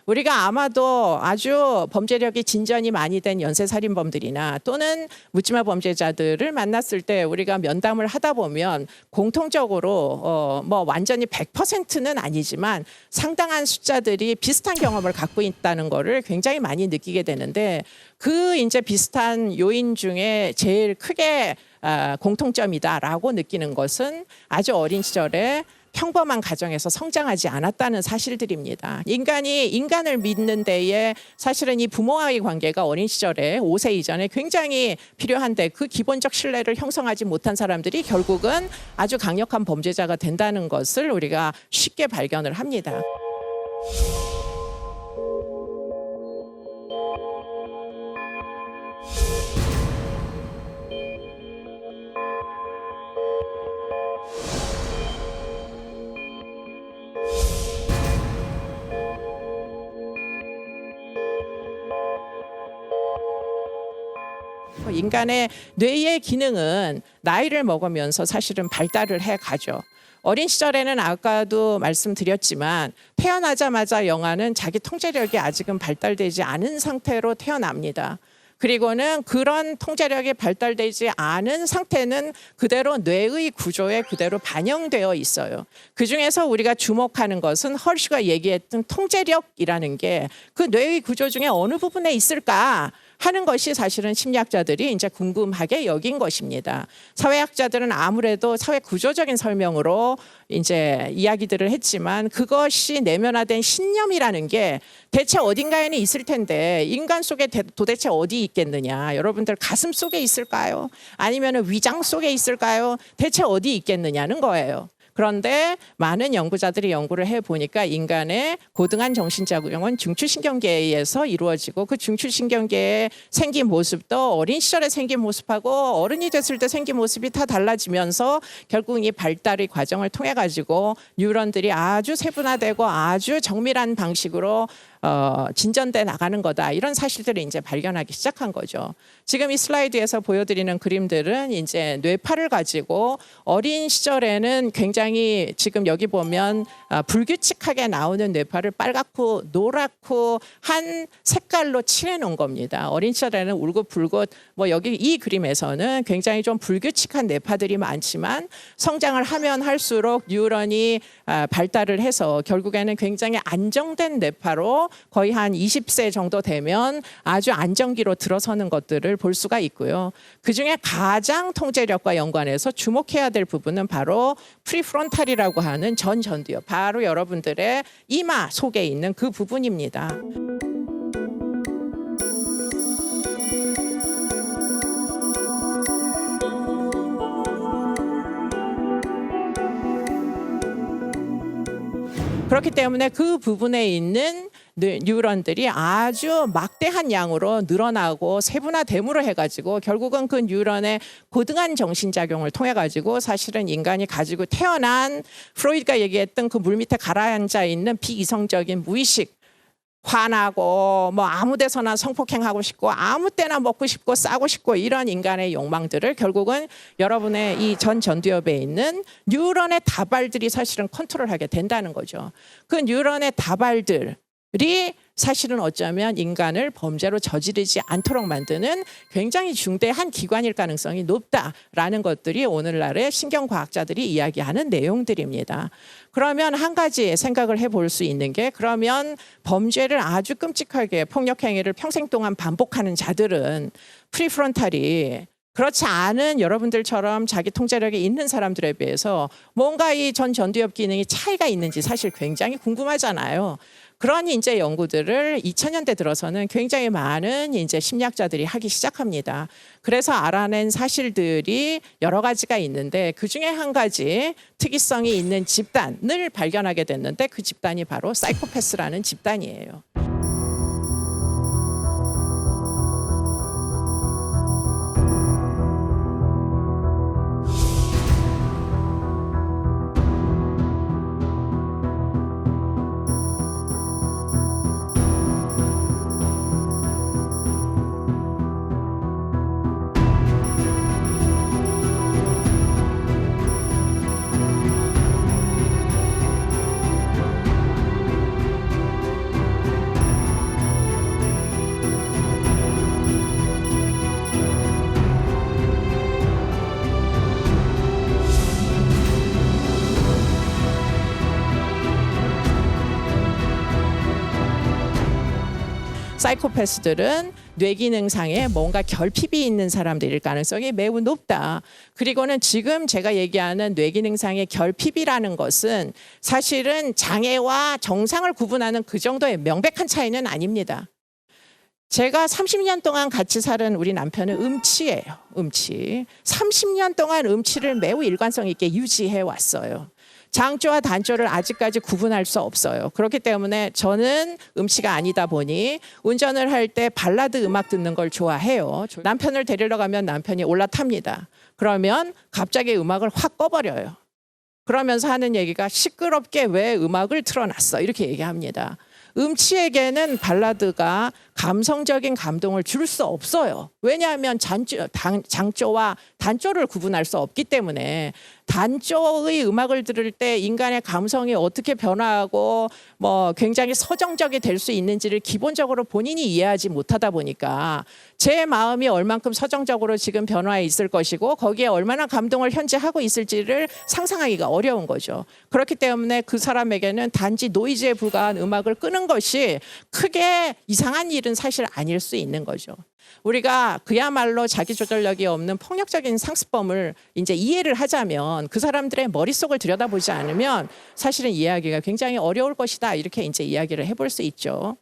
우리가 아마도 아주 범죄력이 진전이 많이 된 연쇄살인범들이나 또는 묻지마 범죄자들을 만났을 때 우리가 면담을 하다 보면 공통적으로 뭐 완전히 100%는 아니지만 상당한 숫자들이 비슷한 경험을 갖고 있다는 거를 굉장히 많이 느끼게 되는데 그 이제 비슷한 요인 중에 제일 크게 공통점이다라고 느끼는 것은 아주 어린 시절에 평범한 가정에서 성장하지 않았다는 사실들입니다. 인간이 인간을 믿는 데에 사실은 이 부모와의 관계가 어린 시절에 5세 이전에 굉장히 필요한데 그 기본적 신뢰를 형성하지 못한 사람들이 결국은 아주 강력한 범죄자가 된다는 것을 우리가 쉽게 발견을 합니다. 인간의 뇌의 기능은 나이를 먹으면서 사실은 발달을 해 가죠. 어린 시절에는 아까도 말씀드렸지만 태어나자마자 영아는 자기 통제력이 아직은 발달되지 않은 상태로 태어납니다. 그리고는 그런 통제력이 발달되지 않은 상태는 그대로 뇌의 구조에 그대로 반영되어 있어요. 그중에서 우리가 주목하는 것은 헐슈가 얘기했던 통제력이라는 게 그 뇌의 구조 중에 어느 부분에 있을까 하는 것이 사실은 심리학자들이 이제 궁금하게 여긴 것입니다. 사회학자들은 아무래도 사회 구조적인 설명으로 이제 이야기들을 했지만 그것이 내면화된 신념이라는 게 대체 어딘가에는 있을 텐데 인간 속에 도대체 어디 있겠느냐? 여러분들 가슴 속에 있을까요? 아니면 위장 속에 있을까요? 대체 어디 있겠느냐는 거예요. 그런데 많은 연구자들이 연구를 해보니까 인간의 고등한 정신작용은 중추신경계에 의해서 이루어지고 그 중추신경계의 생긴 모습도 어린 시절에 생긴 모습하고 어른이 됐을 때 생긴 모습이 다 달라지면서 결국 이 발달의 과정을 통해 가지고 뉴런들이 아주 세분화되고 아주 정밀한 방식으로 진전돼 나가는 거다. 이런 사실들을 이제 발견하기 시작한 거죠. 지금 이 슬라이드에서 보여드리는 그림들은 이제 뇌파를 가지고 어린 시절에는 굉장히 지금 여기 보면 불규칙하게 나오는 뇌파를 빨갛고 노랗고 한 색깔로 칠해 놓은 겁니다. 어린 시절에는 울긋불긋 뭐 여기 이 그림에서는 굉장히 좀 불규칙한 뇌파들이 많지만 성장을 하면 할수록 뉴런이 발달을 해서 결국에는 굉장히 안정된 뇌파로 거의 한 20세 정도 되면 아주 안정기로 들어서는 것들을 볼 수가 있고요. 그중에 가장 통제력과 연관해서 주목해야 될 부분은 바로 프리프론탈이라고 하는 전두엽, 바로 여러분들의 이마 속에 있는 그 부분입니다. 그렇기 때문에 그 부분에 있는 뉴런들이 아주 막대한 양으로 늘어나고 세분화됨으로 해가지고 결국은 그 뉴런의 고등한 정신작용을 통해 가지고 사실은 인간이 가지고 태어난 프로이드가 얘기했던 그 물밑에 가라앉아 있는 비이성적인 무의식, 화나고 뭐 아무 데서나 성폭행하고 싶고 아무 때나 먹고 싶고 싸고 싶고 이런 인간의 욕망들을 결국은 여러분의 이 전두엽에 있는 뉴런의 다발들이 사실은 컨트롤하게 된다는 거죠. 그 뉴런의 다발들이 사실은 어쩌면 인간을 범죄로 저지르지 않도록 만드는 굉장히 중대한 기관일 가능성이 높다라는 것들이 오늘날의 신경과학자들이 이야기하는 내용들입니다. 그러면 한 가지 생각을 해볼 수 있는 게 그러면 범죄를 아주 끔찍하게 폭력행위를 평생 동안 반복하는 자들은 프리프론탈이 그렇지 않은 여러분들처럼 자기 통제력이 있는 사람들에 비해서 뭔가 이 전두엽 기능이 차이가 있는지 사실 굉장히 궁금하잖아요. 그런 이제 연구들을 2000년대 들어서는 굉장히 많은 이제 심리학자들이 하기 시작합니다. 그래서 알아낸 사실들이 여러 가지가 있는데 그 중에 한 가지 특이성이 있는 집단을 발견하게 됐는데 그 집단이 바로 사이코패스라는 집단이에요. 사이코패스들은 뇌기능상에 뭔가 결핍이 있는 사람들일 가능성이 매우 높다. 그리고는 지금 제가 얘기하는 뇌기능상의 결핍이라는 것은 사실은 장애와 정상을 구분하는 그 정도의 명백한 차이는 아닙니다. 제가 30년 동안 같이 살은 우리 남편은 음치예요. 음치. 30년 동안 음치를 매우 일관성 있게 유지해 왔어요. 장조와 단조를 아직까지 구분할 수 없어요. 그렇기 때문에 저는 음치가 아니다 보니 운전을 할 때 발라드 음악 듣는 걸 좋아해요. 남편을 데리러 가면 남편이 올라탑니다. 그러면 갑자기 음악을 확 꺼버려요. 그러면서 하는 얘기가 시끄럽게 왜 음악을 틀어놨어? 이렇게 얘기합니다. 음치에게는 발라드가 감성적인 감동을 줄 수 없어요. 왜냐하면 장조와 단조를 구분할 수 없기 때문에 단조의 음악을 들을 때 인간의 감성이 어떻게 변화하고 뭐 굉장히 서정적이 될 수 있는지를 기본적으로 본인이 이해하지 못하다 보니까 제 마음이 얼만큼 서정적으로 지금 변화해 있을 것이고 거기에 얼마나 감동을 현재 하고 있을지를 상상하기가 어려운 거죠. 그렇기 때문에 그 사람에게는 단지 노이즈에 불과한 음악을 끄는 것이 크게 이상한 일은 사실 아닐 수 있는 거죠. 우리가 그야말로 자기 조절력이 없는 폭력적인 상습범을 이제 이해를 하자면 그 사람들의 머릿속을 들여다보지 않으면 사실은 이해하기가 굉장히 어려울 것이다. 이렇게 이제 이야기를 해볼 수 있죠.